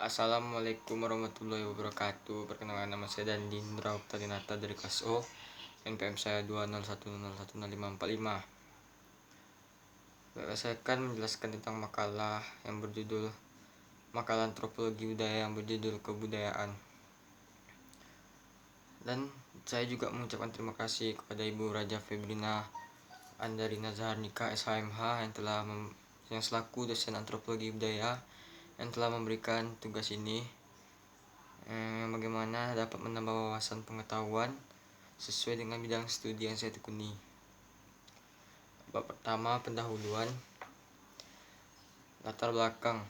Assalamualaikum warahmatullahi wabarakatuh. Perkenalkan, nama saya Dandi Indra Oktavinata dari kelas O. NPM saya 201010545. Saya akan menjelaskan tentang makalah yang berjudul Makalah Antropologi Budaya yang berjudul Kebudayaan. Dan saya juga mengucapkan terima kasih kepada Ibu Raja Febrina Andarina Zaharnika SHMH yang selaku dosen antropologi budaya yang telah memberikan tugas ini, bagaimana dapat menambah wawasan pengetahuan sesuai dengan bidang studi yang saya tekuni. Bab pertama, pendahuluan. Latar belakang.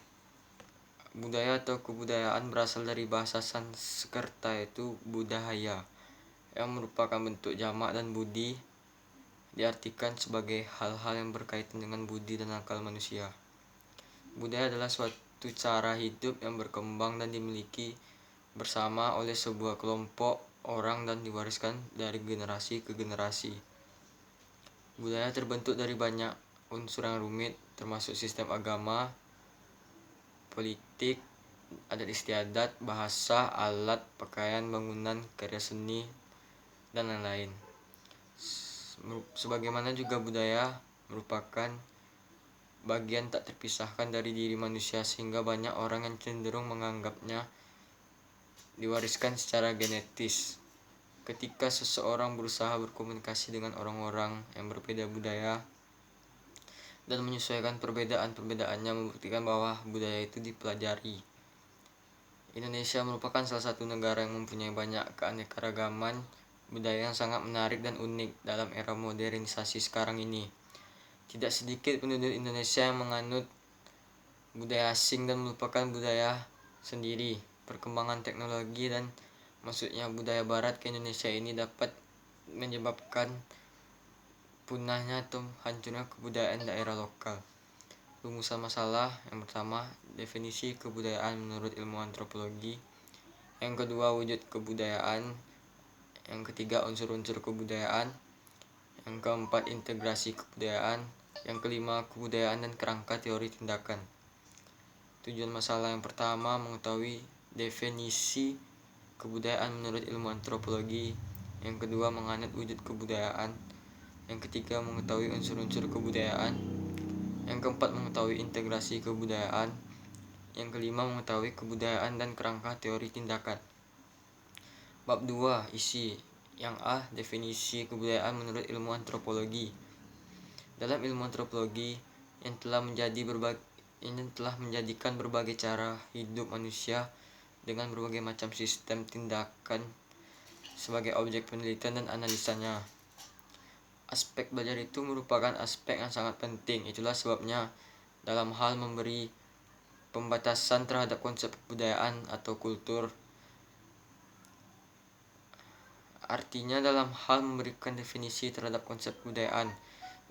Budaya atau kebudayaan berasal dari bahasa Sanskerta, yaitu budahaya, yang merupakan bentuk jamak, dan budi diartikan sebagai hal-hal yang berkaitan dengan budi dan akal manusia. Budaya adalah suatu cara hidup yang berkembang dan dimiliki bersama oleh sebuah kelompok orang dan diwariskan dari generasi ke generasi. Budaya terbentuk dari banyak unsur yang rumit, termasuk sistem agama, politik, adat istiadat, bahasa, alat, pakaian, bangunan, karya seni, dan lain-lain. Sebagaimana juga budaya merupakan bagian tak terpisahkan dari diri manusia, sehingga banyak orang yang cenderung menganggapnya diwariskan secara genetis. Ketika seseorang berusaha berkomunikasi dengan orang-orang yang berbeda budaya dan menyesuaikan perbedaan-perbedaannya, membuktikan bahwa budaya itu dipelajari. Indonesia merupakan salah satu negara yang mempunyai banyak keanekaragaman budaya yang sangat menarik dan unik dalam era modernisasi sekarang ini. Tidak sedikit penduduk Indonesia yang menganut budaya asing dan melupakan budaya sendiri. Perkembangan teknologi dan masuknya budaya barat ke Indonesia ini dapat menyebabkan punahnya atau hancurnya kebudayaan daerah lokal. Rumusan masalah. Yang pertama, definisi kebudayaan menurut ilmu antropologi. Yang kedua, wujud kebudayaan. Yang ketiga, unsur-unsur kebudayaan. Yang keempat, integrasi kebudayaan. Yang kelima, kebudayaan dan kerangka teori tindakan. Tujuan masalah yang pertama, mengetahui definisi kebudayaan menurut ilmu antropologi. Yang kedua, menganut wujud kebudayaan. Yang ketiga, mengetahui unsur-unsur kebudayaan. Yang keempat, mengetahui integrasi kebudayaan. Yang kelima, mengetahui kebudayaan dan kerangka teori tindakan. Bab 2, isi. Yang A, definisi kebudayaan menurut ilmu antropologi. Dalam ilmu antropologi yang telah menjadikan berbagai cara hidup manusia dengan berbagai macam sistem tindakan sebagai objek penelitian dan analisanya. Aspek belajar itu merupakan aspek yang sangat penting. Itulah sebabnya dalam hal memberi pembatasan terhadap konsep kebudayaan atau kultur, artinya dalam hal memberikan definisi terhadap konsep kebudayaan,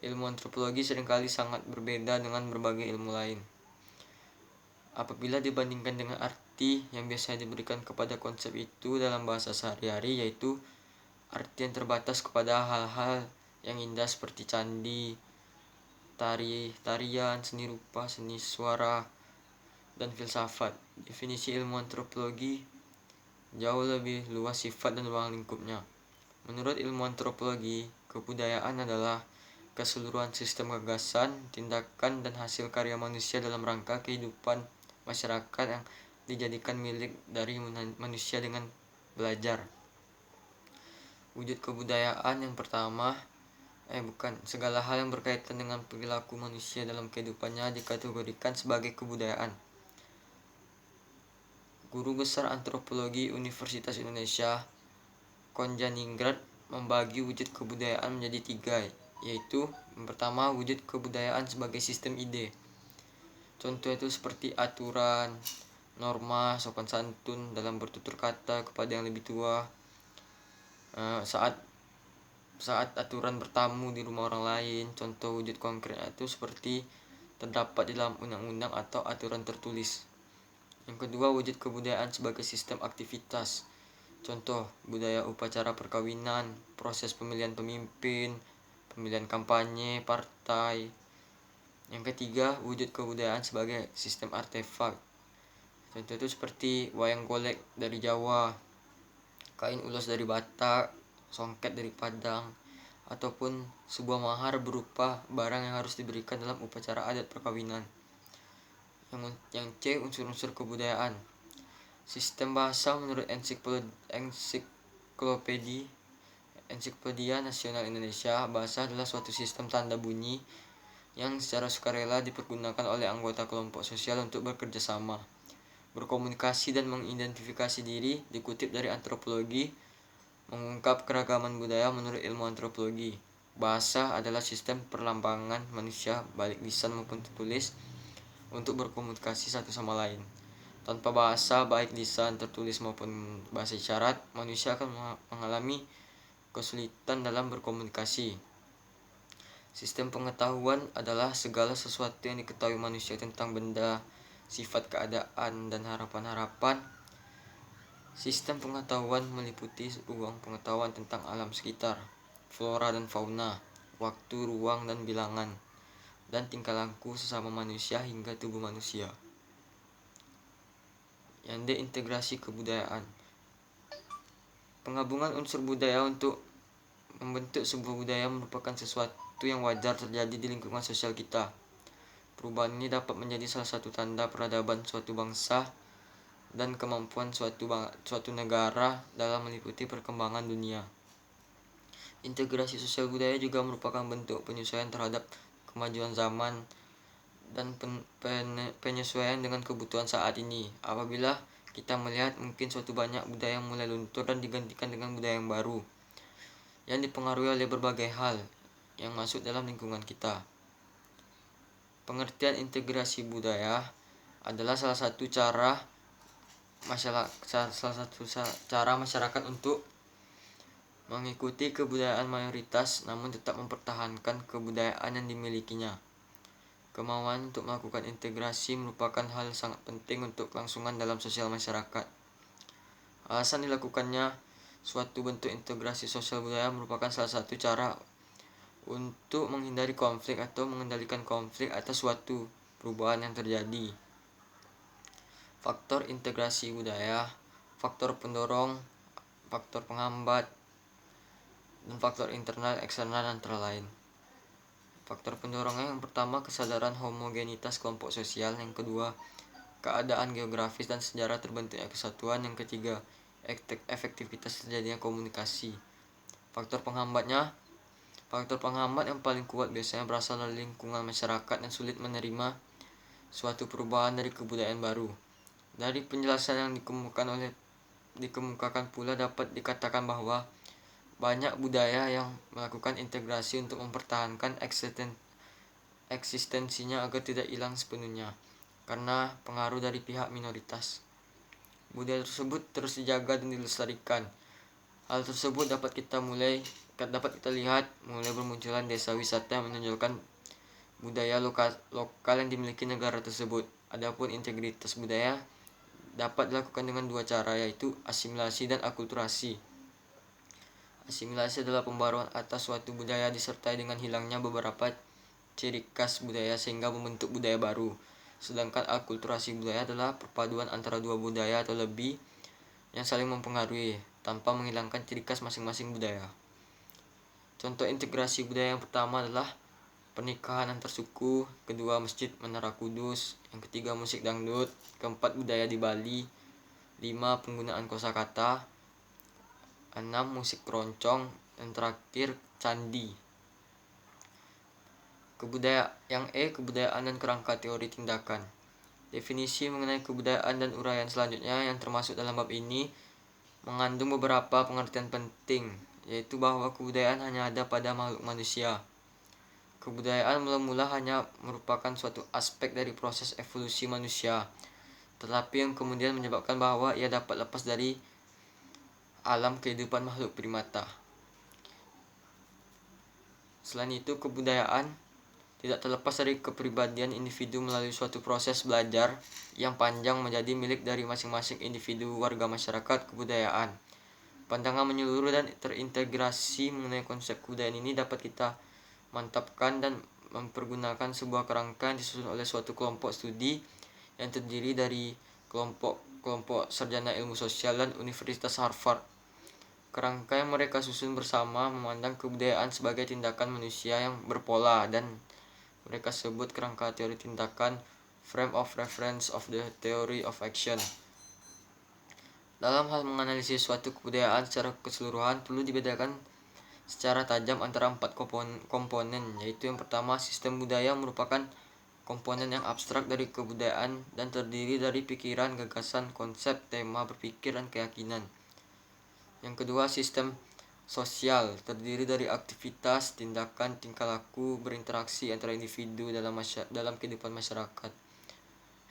ilmu antropologi seringkali sangat berbeda dengan berbagai ilmu lain. Apabila dibandingkan dengan arti yang biasanya diberikan kepada konsep itu dalam bahasa sehari-hari, yaitu arti yang terbatas kepada hal-hal yang indah seperti candi, tarian, seni rupa, seni suara, dan filsafat. Definisi ilmu antropologi jauh lebih luas sifat dan ruang lingkupnya. Menurut ilmu antropologi, kebudayaan adalah keseluruhan sistem gagasan, tindakan, dan hasil karya manusia dalam rangka kehidupan masyarakat yang dijadikan milik dari manusia dengan belajar. Wujud kebudayaan yang pertama, segala hal yang berkaitan dengan perilaku manusia dalam kehidupannya dikategorikan sebagai kebudayaan. Guru besar antropologi Universitas Indonesia, Konjaningrat, membagi wujud kebudayaan menjadi 3, yaitu yang pertama, wujud kebudayaan sebagai sistem ide. Contoh itu seperti aturan, norma, sopan santun dalam bertutur kata kepada yang lebih tua, saat aturan bertamu di rumah orang lain. Contoh wujud konkretnya itu seperti terdapat di dalam undang-undang atau aturan tertulis. Yang kedua, wujud kebudayaan sebagai sistem aktivitas. Contoh, budaya upacara perkawinan, proses pemilihan pemimpin, pemilihan kampanye, partai. Yang ketiga, wujud kebudayaan sebagai sistem artefak. Contoh itu seperti wayang golek dari Jawa, kain ulos dari Batak, songket dari Padang, ataupun sebuah mahar berupa barang yang harus diberikan dalam upacara adat perkawinan. Yang C, unsur-unsur kebudayaan. Sistem bahasa menurut Ensiklopedia Nasional Indonesia, bahasa adalah suatu sistem tanda bunyi yang secara sukarela dipergunakan oleh anggota kelompok sosial untuk bekerja sama, berkomunikasi dan mengidentifikasi diri. Dikutip dari antropologi, mengungkap keragaman budaya menurut ilmu antropologi. Bahasa adalah sistem perlambangan manusia baik lisan maupun tertulis untuk berkomunikasi satu sama lain. Tanpa bahasa baik lisan, tertulis maupun bahasa isyarat, manusia akan mengalami kesulitan dalam berkomunikasi. Sistem pengetahuan adalah segala sesuatu yang diketahui manusia tentang benda, sifat, keadaan, dan harapan-harapan. Sistem pengetahuan meliputi ruang pengetahuan tentang alam sekitar, flora dan fauna, waktu, ruang, dan bilangan, dan tingkah laku sesama manusia hingga tubuh manusia. Yang D, integrasi kebudayaan. Penggabungan unsur budaya untuk membentuk sebuah budaya merupakan sesuatu yang wajar terjadi di lingkungan sosial kita. Perubahan ini dapat menjadi salah satu tanda peradaban suatu bangsa dan kemampuan suatu negara dalam meliputi perkembangan dunia. Integrasi sosial budaya juga merupakan bentuk penyesuaian terhadap kemajuan zaman dan penyesuaian dengan kebutuhan saat ini. Apabila kita melihat mungkin suatu banyak budaya yang mulai luntur dan digantikan dengan budaya yang baru yang dipengaruhi oleh berbagai hal yang masuk dalam lingkungan kita. Pengertian integrasi budaya adalah salah satu cara masyarakat untuk mengikuti kebudayaan mayoritas namun tetap mempertahankan kebudayaan yang dimilikinya. Kemauan untuk melakukan integrasi merupakan hal yang sangat penting untuk kelangsungan dalam sosial masyarakat. Alasan dilakukannya suatu bentuk integrasi sosial budaya merupakan salah satu cara untuk menghindari konflik atau mengendalikan konflik atas suatu perubahan yang terjadi. Faktor integrasi budaya, faktor pendorong, faktor penghambat, dan faktor internal eksternal antara lain. Faktor pendorongnya yang pertama kesadaran homogenitas kelompok sosial, yang kedua keadaan geografis dan sejarah terbentuknya kesatuan, yang ketiga efektivitas terjadinya komunikasi. Faktor penghambat yang paling kuat biasanya berasal dari lingkungan masyarakat yang sulit menerima suatu perubahan dari kebudayaan baru. Dari penjelasan yang dikemukakan pula dapat dikatakan bahwa banyak budaya yang melakukan integrasi untuk mempertahankan eksistensinya agar tidak hilang sepenuhnya karena pengaruh dari pihak minoritas. Budaya tersebut terus dijaga dan dilestarikan. Hal tersebut dapat kita lihat mulai bermunculan desa wisata yang menonjolkan budaya lokal yang dimiliki negara tersebut. Adapun integritas budaya dapat dilakukan dengan dua cara, yaitu asimilasi dan akulturasi. Asimilasi adalah pembaruan atas suatu budaya disertai dengan hilangnya beberapa ciri khas budaya sehingga membentuk budaya baru. Sedangkan akulturasi budaya adalah perpaduan antara dua budaya atau lebih yang saling mempengaruhi tanpa menghilangkan ciri khas masing-masing budaya. Contoh integrasi budaya yang pertama adalah pernikahan antar suku, kedua masjid Menara Kudus, yang ketiga musik dangdut, keempat budaya di Bali, 5 penggunaan kosakata, 6 musik keroncong, dan terakhir candi. Kebudayaan dan kerangka teori tindakan. Definisi mengenai kebudayaan dan uraian selanjutnya yang termasuk dalam bab ini mengandung beberapa pengertian penting, yaitu bahwa kebudayaan hanya ada pada makhluk manusia. Kebudayaan mula-mula hanya merupakan suatu aspek dari proses evolusi manusia, tetapi yang kemudian menyebabkan bahwa ia dapat lepas dari alam kehidupan makhluk primata. Selain itu, kebudayaan tidak terlepas dari kepribadian individu melalui suatu proses belajar yang panjang menjadi milik dari masing-masing individu warga masyarakat kebudayaan. Pandangan menyeluruh dan terintegrasi mengenai konsep kebudayaan ini dapat kita mantapkan dan mempergunakan sebuah kerangka yang disusun oleh suatu kelompok studi yang terdiri dari kelompok sarjana ilmu sosial dan Universitas Harvard. Kerangka yang mereka susun bersama memandang kebudayaan sebagai tindakan manusia yang berpola, dan mereka sebut kerangka teori tindakan frame of reference of the theory of action. Dalam hal menganalisis suatu kebudayaan secara keseluruhan, perlu dibedakan secara tajam antara 4 komponen, yaitu yang pertama, sistem budaya merupakan komponen yang abstrak dari kebudayaan dan terdiri dari pikiran, gagasan, konsep, tema berpikir, dan keyakinan. Yang kedua, sistem sosial terdiri dari aktivitas, tindakan, tingkah laku, berinteraksi antara individu dalam kehidupan masyarakat.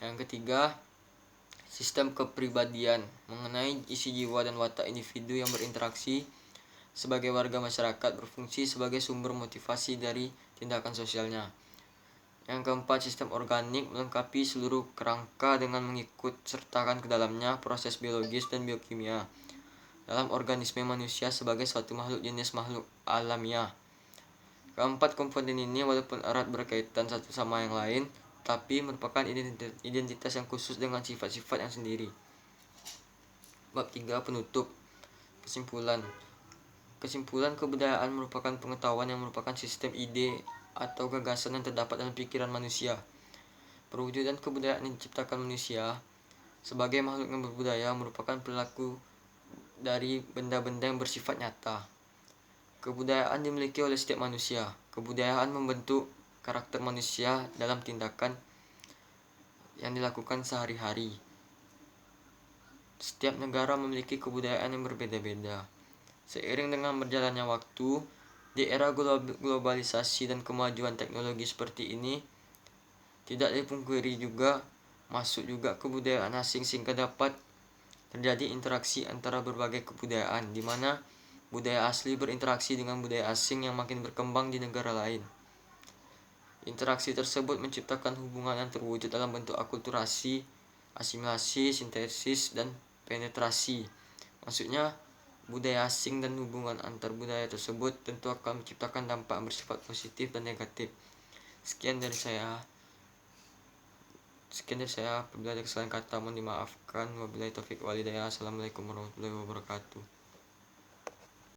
Yang ketiga, sistem kepribadian mengenai isi jiwa dan watak individu yang berinteraksi sebagai warga masyarakat, berfungsi sebagai sumber motivasi dari tindakan sosialnya. Yang keempat, sistem organik melengkapi seluruh kerangka dengan mengikut sertakan ke dalamnya proses biologis dan biokimia dalam organisme manusia sebagai suatu makhluk jenis makhluk alamiah. Keempat komponen ini walaupun erat berkaitan satu sama yang lain, tapi merupakan identitas yang khusus dengan sifat-sifat yang sendiri. Bab 3, penutup. Kesimpulan. Kesimpulan, kebudayaan merupakan pengetahuan yang merupakan sistem ide atau gagasan yang terdapat dalam pikiran manusia. Perwujudan kebudayaan yang diciptakan manusia sebagai makhluk yang berbudaya merupakan perilaku dari benda-benda yang bersifat nyata. Kebudayaan dimiliki oleh setiap manusia. Kebudayaan membentuk karakter manusia dalam tindakan yang dilakukan sehari-hari. Setiap negara memiliki kebudayaan yang berbeda-beda. Seiring dengan berjalannya waktu, di era globalisasi dan kemajuan teknologi seperti ini, tidak dipungkiri juga masuk juga kebudayaan asing sehingga dapat terjadi interaksi antara berbagai kebudayaan, di mana budaya asli berinteraksi dengan budaya asing yang makin berkembang di negara lain. Interaksi tersebut menciptakan hubungan yang terwujud dalam bentuk akulturasi, asimilasi, sintesis, dan penetrasi. Maksudnya, budaya asing dan hubungan antar budaya tersebut tentu akan menciptakan dampak yang bersifat positif dan negatif. Sekian dari saya. Apabila ada kesalahan kata mohon dimaafkan. Wabillahi taufiq wal hidayah. Assalamualaikum warahmatullahi wabarakatuh.